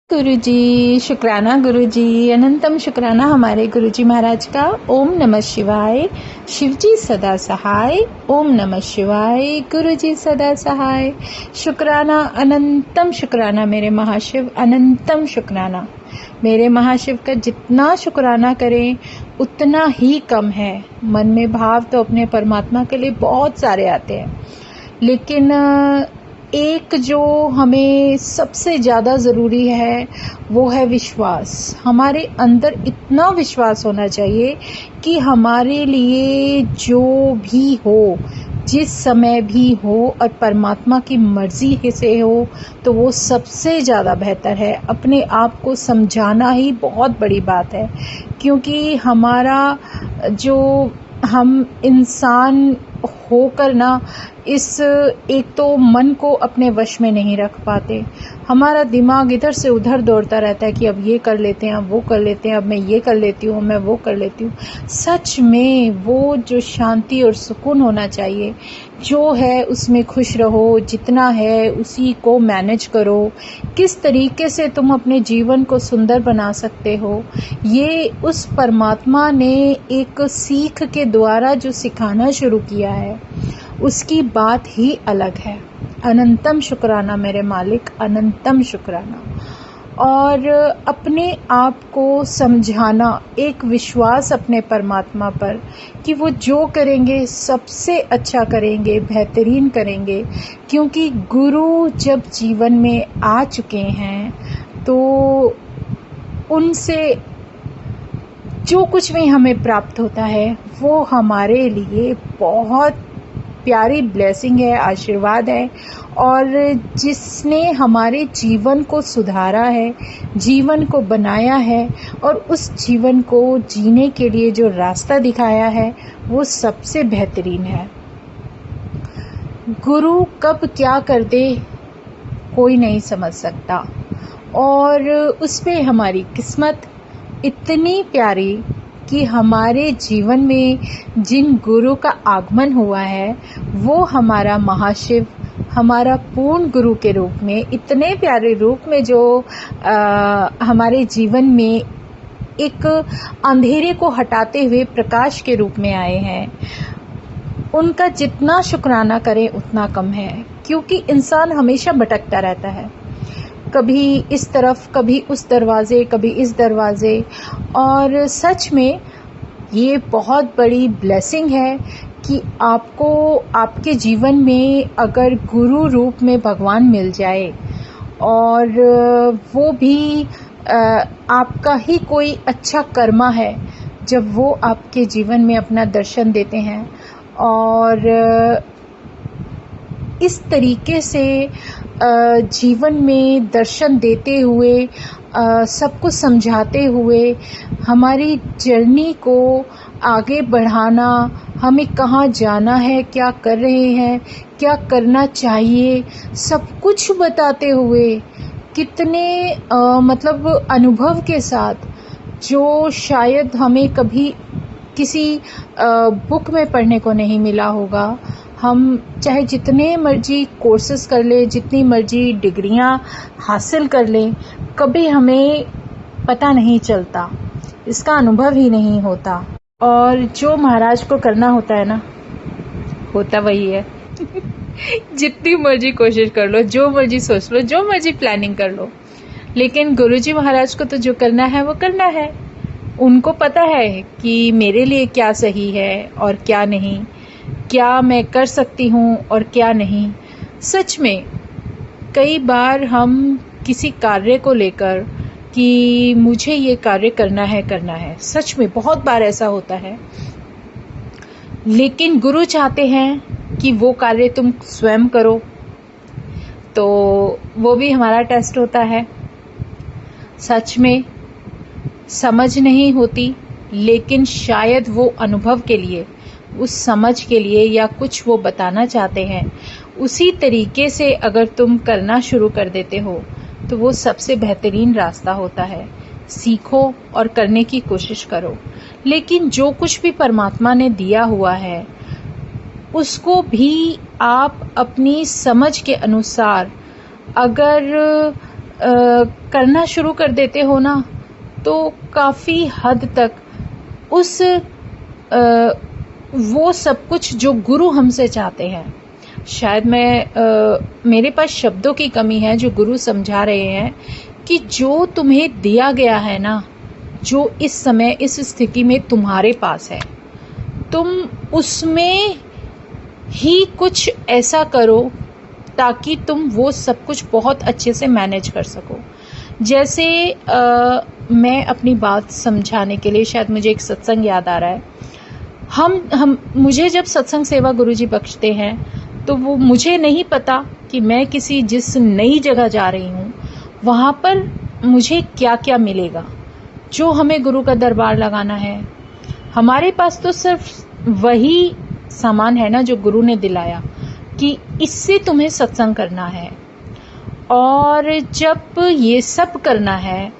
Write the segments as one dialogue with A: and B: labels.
A: गुरुजी, शुक्राना गुरुजी, अनंतम शुक्राना हमारे गुरुजी महाराज का। ओम नमः शिवाय। शिवजी सदा सहाय। ओम नमः शिवाय। गुरुजी सदा सहाय। शुक्राना, अनंतम शुक्राना मेरे महाशिव, अनंतम शुक्राना। मेरे महाशिव का जितना शुक्राना करें उतना ही कम है। मन में भाव तो अपने परमात्मा के लिए बहुत सारे आते हैं, लेकिन एक जो हमें सबसे ज़्यादा ज़रूरी है वो है विश्वास। हमारे अंदर इतना विश्वास होना चाहिए कि हमारे लिए जो भी हो, जिस समय भी हो, और परमात्मा की मर्ज़ी से हो तो वो सबसे ज़्यादा बेहतर है। अपने आप को समझाना ही बहुत बड़ी बात है, क्योंकि हमारा जो हम इंसान होकर ना इस एक तो मन को अपने वश में नहीं रख पाते। हमारा दिमाग इधर से उधर दौड़ता रहता है कि अब ये कर लेते हैं, अब वो कर लेते हैं, अब मैं ये कर लेती हूँ, मैं वो कर लेती हूँ। सच में वो जो शांति और सुकून होना चाहिए, जो है उसमें खुश रहो, जितना है उसी को मैनेज करो। किस तरीके से तुम अपने जीवन को सुंदर बना सकते हो, ये उस परमात्मा ने एक सीख के द्वारा जो सिखाना शुरू किया है उसकी बात ही अलग है। अनंतम शुक्राना मेरे मालिक, अनंतम शुक्राना। और अपने आप को समझाना, एक विश्वास अपने परमात्मा पर कि वो जो करेंगे सबसे अच्छा करेंगे, बेहतरीन करेंगे। क्योंकि गुरु जब जीवन में आ चुके हैं तो उनसे जो कुछ भी हमें प्राप्त होता है वो हमारे लिए बहुत प्यारी ब्लेसिंग है, आशीर्वाद है। और जिसने हमारे जीवन को सुधारा है, जीवन को बनाया है और उस जीवन को जीने के लिए जो रास्ता दिखाया है वो सबसे बेहतरीन है। गुरु कब क्या कर दे कोई नहीं समझ सकता, और उसमें हमारी किस्मत इतनी प्यारी कि हमारे जीवन में जिन गुरु का आगमन हुआ है वो हमारा महाशिव, हमारा पूर्ण गुरु के रूप में, इतने प्यारे रूप में जो हमारे जीवन में एक अंधेरे को हटाते हुए प्रकाश के रूप में आए हैं। उनका जितना शुक्राना करें उतना कम है, क्योंकि इंसान हमेशा भटकता रहता है, कभी इस तरफ, कभी उस दरवाजे, कभी इस दरवाजे। और सच में ये बहुत बड़ी ब्लेसिंग है कि आपको आपके जीवन में अगर गुरु रूप में भगवान मिल जाए और वो भी आपका ही कोई अच्छा कर्मा है, जब वो आपके जीवन में अपना दर्शन देते हैं और इस तरीके से जीवन में दर्शन देते हुए, सबको समझाते हुए हमारी जर्नी को आगे बढ़ाना, हमें कहाँ जाना है, क्या कर रहे हैं, क्या करना चाहिए, सब कुछ बताते हुए कितने मतलब अनुभव के साथ, जो शायद हमें कभी किसी बुक में पढ़ने को नहीं मिला होगा। हम चाहे जितने मर्जी कोर्सेज कर ले, जितनी मर्जी डिग्रियां हासिल कर लें, कभी हमें पता नहीं चलता, इसका अनुभव ही नहीं होता। और जो महाराज को करना होता है ना, होता वही है। जितनी मर्जी कोशिश कर लो, जो मर्जी सोच लो, जो मर्जी प्लानिंग कर लो, लेकिन गुरुजी महाराज को तो जो करना है वो करना है। उनको पता है कि मेरे लिए क्या सही है और क्या नहीं, क्या मैं कर सकती हूँ और क्या नहीं। सच में कई बार हम किसी कार्य को लेकर कि मुझे ये कार्य करना है, सच में बहुत बार ऐसा होता है, लेकिन गुरु चाहते हैं कि वो कार्य तुम स्वयं करो, तो वो भी हमारा टेस्ट होता है। सच में समझ नहीं होती, लेकिन शायद वो अनुभव के लिए, उस समझ के लिए, या कुछ वो बताना चाहते हैं, उसी तरीके से अगर तुम करना शुरू कर देते हो तो वो सबसे बेहतरीन रास्ता होता है। सीखो और करने की कोशिश करो, लेकिन जो कुछ भी परमात्मा ने दिया हुआ है उसको भी आप अपनी समझ के अनुसार अगर करना शुरू कर देते हो ना, तो काफ़ी हद तक उस वो सब कुछ जो गुरु हमसे चाहते हैं, शायद मेरे पास शब्दों की कमी है, जो गुरु समझा रहे हैं कि जो तुम्हें दिया गया है ना, जो इस समय इस स्थिति में तुम्हारे पास है, तुम उसमें ही कुछ ऐसा करो ताकि तुम वो सब कुछ बहुत अच्छे से मैनेज कर सको। जैसे मैं अपनी बात समझाने के लिए, शायद मुझे एक सत्संग याद आ रहा है। मुझे जब सत्संग सेवा गुरुजी बख्शते हैं, तो वो मुझे नहीं पता कि मैं जिस नई जगह जा रही हूँ वहाँ पर मुझे क्या क्या मिलेगा। जो हमें गुरु का दरबार लगाना है, हमारे पास तो सिर्फ वही सामान है ना जो गुरु ने दिलाया कि इससे तुम्हें सत्संग करना है। और जब ये सब करना है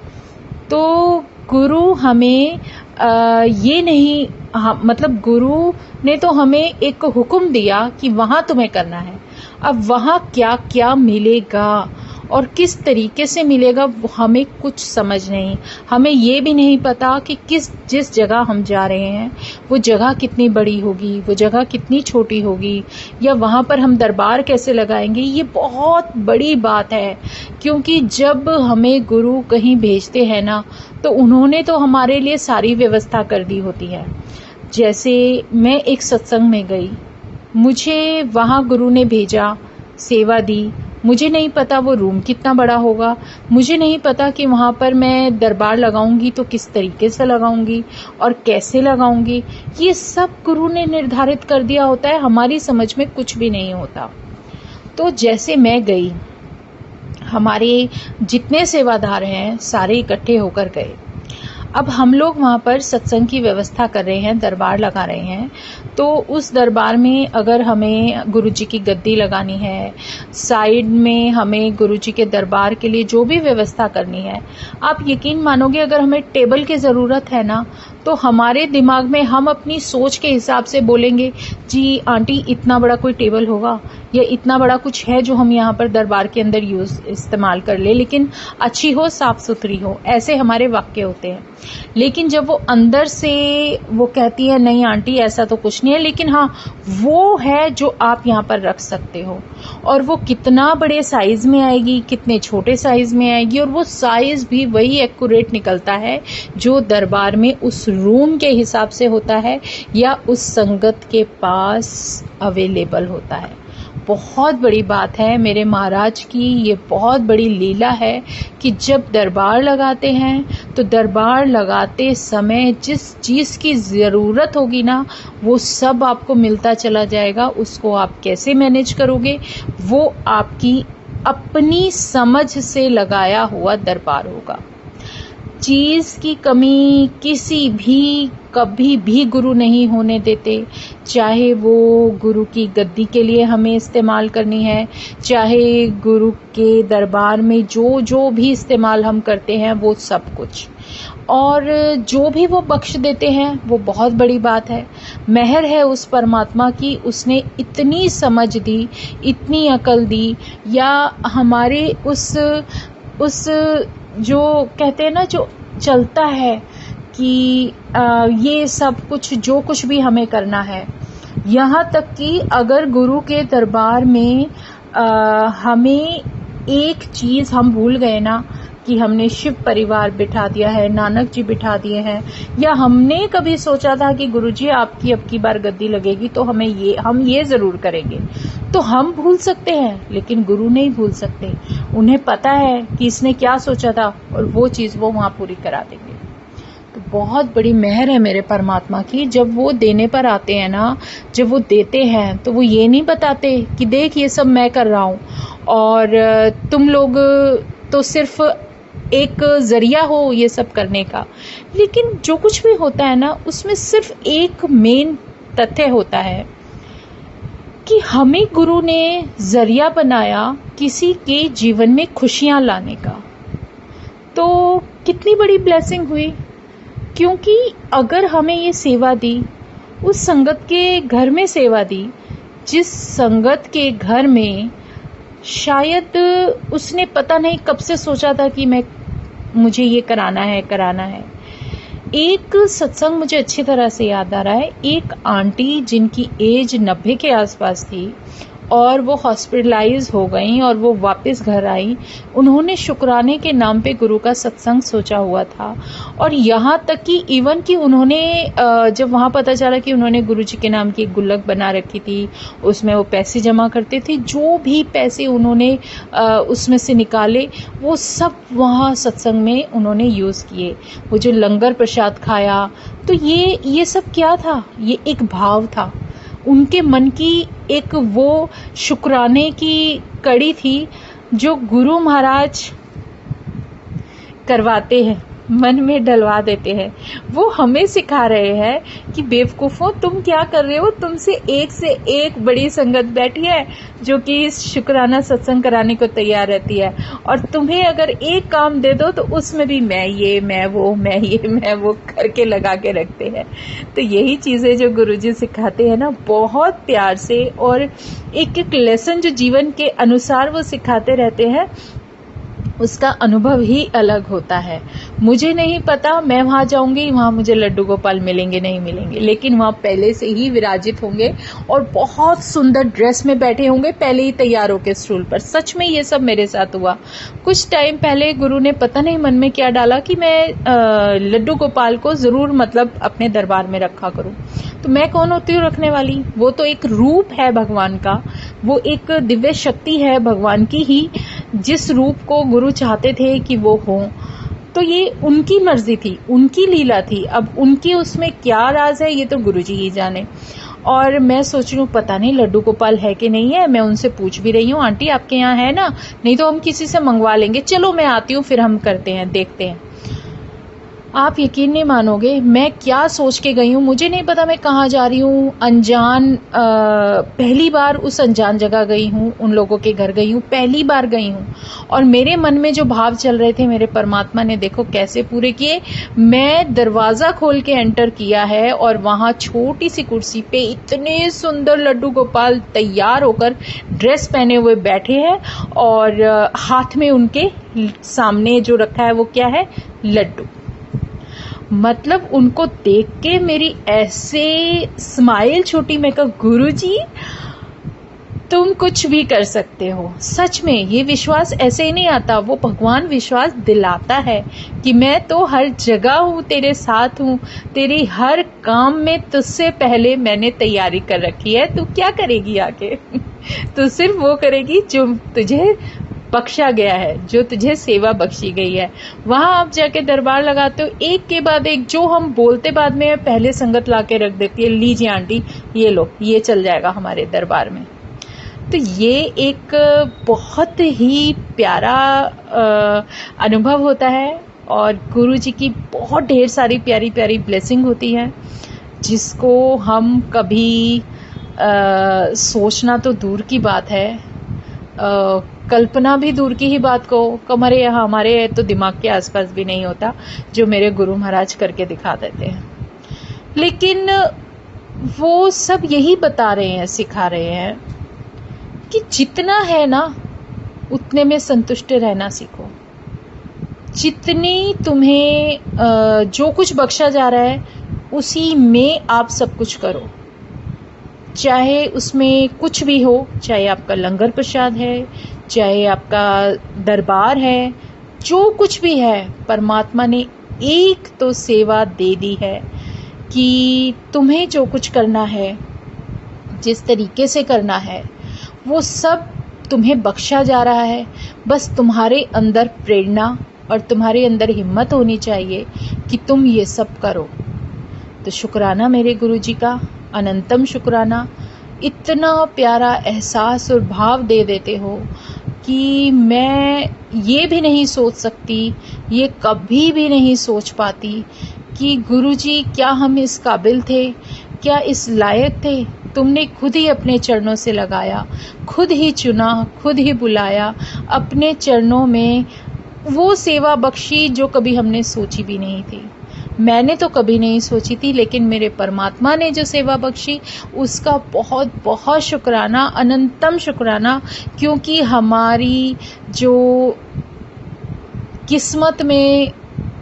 A: तो गुरु हमें ये नहीं, मतलब गुरु ने तो हमें एक हुक्म दिया कि वहाँ तुम्हें करना है। अब वहाँ क्या क्या मिलेगा और किस तरीके से मिलेगा वो हमें कुछ समझ नहीं। हमें ये भी नहीं पता कि जिस जगह हम जा रहे हैं वो जगह कितनी बड़ी होगी, वो जगह कितनी छोटी होगी, या वहाँ पर हम दरबार कैसे लगाएंगे। ये बहुत बड़ी बात है, क्योंकि जब हमें गुरु कहीं भेजते हैं ना, तो उन्होंने तो हमारे लिए सारी व्यवस्था कर दी होती है। जैसे मैं एक सत्संग में गई, मुझे वहाँ गुरु ने भेजा, सेवा दी। मुझे नहीं पता वो रूम कितना बड़ा होगा, मुझे नहीं पता कि वहाँ पर मैं दरबार लगाऊंगी तो किस तरीके से लगाऊंगी और कैसे लगाऊंगी। ये सब गुरु ने निर्धारित कर दिया होता है, हमारी समझ में कुछ भी नहीं होता। तो जैसे मैं गई, हमारे जितने सेवादार हैं सारे इकट्ठे होकर गए। अब हम लोग वहाँ पर सत्संग की व्यवस्था कर रहे हैं, दरबार लगा रहे हैं। तो उस दरबार में अगर हमें गुरुजी की गद्दी लगानी है, साइड में हमें गुरुजी के दरबार के लिए जो भी व्यवस्था करनी है, आप यकीन मानोगे अगर हमें टेबल की ज़रूरत है ना, तो हमारे दिमाग में हम अपनी सोच के हिसाब से बोलेंगे, जी आंटी इतना बड़ा कोई टेबल होगा या इतना बड़ा कुछ है जो हम यहाँ पर दरबार के अंदर इस्तेमाल कर ले, लेकिन अच्छी हो, साफ सुथरी हो। ऐसे हमारे वाक्य होते हैं। लेकिन जब वो अंदर से वो कहती है, नहीं आंटी ऐसा तो कुछ नहीं है, लेकिन हाँ वो है जो आप यहाँ पर रख सकते हो, और वो कितना बड़े साइज में आएगी, कितने छोटे साइज में आएगी, और वो साइज भी वही एक्यूरेट निकलता है जो दरबार में उस रूम के हिसाब से होता है या उस संगत के पास अवेलेबल होता है। बहुत बड़ी बात है मेरे महाराज की, ये बहुत बड़ी लीला है कि जब दरबार लगाते हैं तो दरबार लगाते समय जिस चीज़ की ज़रूरत होगी ना, वो सब आपको मिलता चला जाएगा। उसको आप कैसे मैनेज करोगे, वो आपकी अपनी समझ से लगाया हुआ दरबार होगा। चीज़ की कमी किसी भी कभी भी गुरु नहीं होने देते, चाहे वो गुरु की गद्दी के लिए हमें इस्तेमाल करनी है, चाहे गुरु के दरबार में जो जो भी इस्तेमाल हम करते हैं वो सब कुछ, और जो भी वो बख्श देते हैं वो बहुत बड़ी बात है। मेहर है उस परमात्मा की, उसने इतनी समझ दी, इतनी अकल दी, या हमारे उस जो कहते हैं ना, जो चलता है कि ये सब कुछ जो कुछ भी हमें करना है, यहाँ तक कि अगर गुरु के दरबार में हमें एक चीज़ हम भूल गए ना, कि हमने शिव परिवार बिठा दिया है, नानक जी बिठा दिए हैं, या हमने कभी सोचा था कि गुरुजी आपकी अब की बार गद्दी लगेगी तो हम ये ज़रूर करेंगे, तो हम भूल सकते हैं, लेकिन गुरु नहीं भूल सकते। उन्हें पता है कि इसने क्या सोचा था और वो चीज़ वो वहाँ पूरी करा देंगे। तो बहुत बड़ी मेहर है मेरे परमात्मा की। जब वो देने पर आते हैं ना, जब वो देते हैं तो वो ये नहीं बताते कि देख ये सब मैं कर रहा हूँ और तुम लोग तो सिर्फ एक जरिया हो ये सब करने का। लेकिन जो कुछ भी होता है ना, उसमें सिर्फ एक मेन तथ्य होता है कि हमें गुरु ने जरिया बनाया किसी के जीवन में खुशियां लाने का। तो कितनी बड़ी ब्लेसिंग हुई, क्योंकि अगर हमें ये सेवा दी, उस संगत के घर में सेवा दी, जिस संगत के घर में शायद उसने पता नहीं कब से सोचा था कि मुझे ये कराना है। एक सत्संग मुझे अच्छी तरह से याद आ रहा है। एक आंटी जिनकी एज 90 के आसपास थी और वो हॉस्पिटलाइज हो गई और वो वापस घर आई। उन्होंने शुक्राने के नाम पे गुरु का सत्संग सोचा हुआ था और यहाँ तक कि इवन कि उन्होंने जब वहाँ पता चला कि उन्होंने गुरु जी के नाम की एक गुल्लक बना रखी थी, उसमें वो पैसे जमा करते थे, जो भी पैसे उन्होंने उसमें से निकाले वो सब वहाँ सत्संग में उन्होंने यूज़ किए। वो जो लंगर प्रसाद खाया, तो ये सब क्या था? ये एक भाव था, उनके मन की एक वो शुक्राने की कड़ी थी जो गुरु महाराज करवाते हैं, मन में डलवा देते हैं। वो हमें सिखा रहे हैं कि बेवकूफ़ों, तुम क्या कर रहे हो? तुमसे एक बड़ी संगत बैठी है जो कि शुक्राना सत्संग कराने को तैयार रहती है, और तुम्हें अगर एक काम दे दो तो उसमें भी मैं वो करके लगा के रखते हैं। तो यही चीज़ें जो गुरुजी सिखाते हैं ना, बहुत प्यार से, और एक एक लेसन जो जीवन के अनुसार वो सिखाते रहते हैं, उसका अनुभव ही अलग होता है। मुझे नहीं पता मैं वहाँ जाऊंगी, वहाँ मुझे लड्डू गोपाल मिलेंगे नहीं मिलेंगे, लेकिन वहाँ पहले से ही विराजित होंगे और बहुत सुंदर ड्रेस में बैठे होंगे, पहले ही तैयार होकर स्टूल पर। सच में ये सब मेरे साथ हुआ। कुछ टाइम पहले गुरु ने पता नहीं मन में क्या डाला कि मैं लड्डू गोपाल को जरूर अपने दरबार में रखा करूं। तो मैं कौन होती हूँ रखने वाली? वो तो एक रूप है भगवान का, वो एक दिव्य शक्ति है भगवान की ही, जिस रूप को गुरु चाहते थे कि वो हो। तो ये उनकी मर्जी थी, उनकी लीला थी। अब उनकी उसमें क्या राज है ये तो गुरुजी ही जाने। और मैं सोच रही हूँ पता नहीं लड्डू गोपाल है कि नहीं है। मैं उनसे पूछ भी रही हूँ, आंटी आपके यहाँ है ना? नहीं तो हम किसी से मंगवा लेंगे। चलो मैं आती हूँ, फिर हम करते हैं, देखते हैं। आप यकीन नहीं मानोगे मैं क्या सोच के गई हूँ। मुझे नहीं पता मैं कहाँ जा रही हूँ, अनजान, पहली बार उस अनजान जगह गई हूँ, उन लोगों के घर गई हूँ, पहली बार गई हूँ। और मेरे मन में जो भाव चल रहे थे, मेरे परमात्मा ने देखो कैसे पूरे किए। मैं दरवाजा खोल के एंटर किया है और वहाँ छोटी सी कुर्सी पे इतने सुंदर लड्डू गोपाल तैयार होकर ड्रेस पहने हुए बैठे हैं, और हाथ में उनके सामने जो रखा है वो क्या है? लड्डू। मतलब उनको देख के मेरी ऐसे स्माइल छूटी। मैं कहा गुरुजी तुम कुछ भी कर सकते हो। सच में ये विश्वास ऐसे ही नहीं आता, वो भगवान विश्वास दिलाता है कि मैं तो हर जगह हूँ, तेरे साथ हूँ, तेरी हर काम में तुझसे पहले मैंने तैयारी कर रखी है। तू क्या करेगी आके? तू सिर्फ वो करेगी जो तुझे बख्शा गया है, जो तुझे सेवा बख्शी गई है। वहां आप जाके दरबार लगाते हो, एक के बाद एक जो हम बोलते बाद में पहले संगत लाके रख देती है, लीजिए आंटी ये लो, ये चल जाएगा हमारे दरबार में। तो ये एक बहुत ही प्यारा अनुभव होता है, और गुरु जी की बहुत ढेर सारी प्यारी प्यारी ब्लेसिंग होती है, जिसको हम कभी सोचना तो दूर की बात है, कल्पना भी दूर की ही बात को, हमारे तो दिमाग के आसपास भी नहीं होता, जो मेरे गुरु महाराज करके दिखा देते हैं। लेकिन वो सब यही बता रहे हैं, सिखा रहे हैं कि जितना है ना उतने में संतुष्ट रहना सीखो। जितनी तुम्हें जो कुछ बख्शा जा रहा है उसी में आप सब कुछ करो, चाहे उसमें कुछ भी हो, चाहे आपका लंगर प्रसाद है, चाहे आपका दरबार है, जो कुछ भी है, परमात्मा ने एक तो सेवा दे दी है कि तुम्हें जो कुछ करना है, जिस तरीके से करना है, वो सब तुम्हें बख्शा जा रहा है। बस तुम्हारे अंदर प्रेरणा और तुम्हारे अंदर हिम्मत होनी चाहिए कि तुम ये सब करो। तो शुक्राना मेरे गुरुजी का, अनंतम शुक्राना। इतना प्यारा एहसास और भाव दे देते हो कि मैं ये भी नहीं सोच सकती, ये कभी भी नहीं सोच पाती कि गुरुजी क्या हम इस काबिल थे, क्या इस लायक थे। तुमने खुद ही अपने चरणों से लगाया, खुद ही चुना, खुद ही बुलाया, अपने चरणों में वो सेवा बख्शी जो कभी हमने सोची भी नहीं थी। मैंने तो कभी नहीं सोची थी, लेकिन मेरे परमात्मा ने जो सेवा बख्शी उसका बहुत बहुत शुक्राना, अनंतम शुक्राना। क्योंकि हमारी जो किस्मत में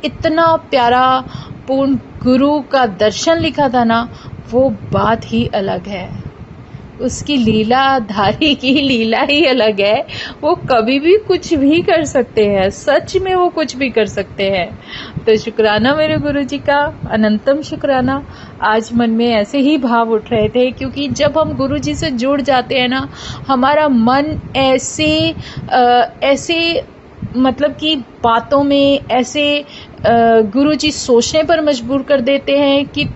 A: इतना प्यारा पूर्ण गुरु का दर्शन लिखा था ना, वो बात ही अलग है। उसकी लीलाधारी की लीला ही अलग है। वो कभी भी कुछ भी कर सकते हैं, सच में वो कुछ भी कर सकते हैं। तो शुक्राना मेरे गुरुजी का, अनंतम शुक्राना। आज मन में ऐसे ही भाव उठ रहे थे, क्योंकि जब हम गुरुजी से जुड़ जाते हैं ना, हमारा मन ऐसे मतलब कि बातों में ऐसे गुरुजी सोचने पर मजबूर कर देते हैं कि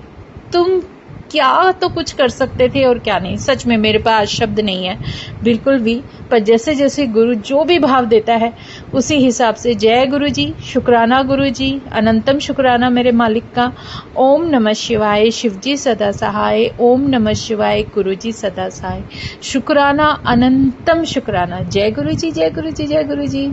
A: तुम क्या तो कुछ कर सकते थे और क्या नहीं। सच में मेरे पास शब्द नहीं है बिल्कुल भी, पर जैसे जैसे गुरु जो भी भाव देता है उसी हिसाब से। जय गुरु जी, शुक्राना गुरु जी, अनंतम शुक्राना मेरे मालिक का। ओम नमः शिवाय, शिवजी सदा सहाय। ओम नमः शिवाय, गुरु जी सदा सहाय। शुक्राना, अनंतम शुक्राना। जय गुरु जी, जय गुरु जी, जय गुरु जी।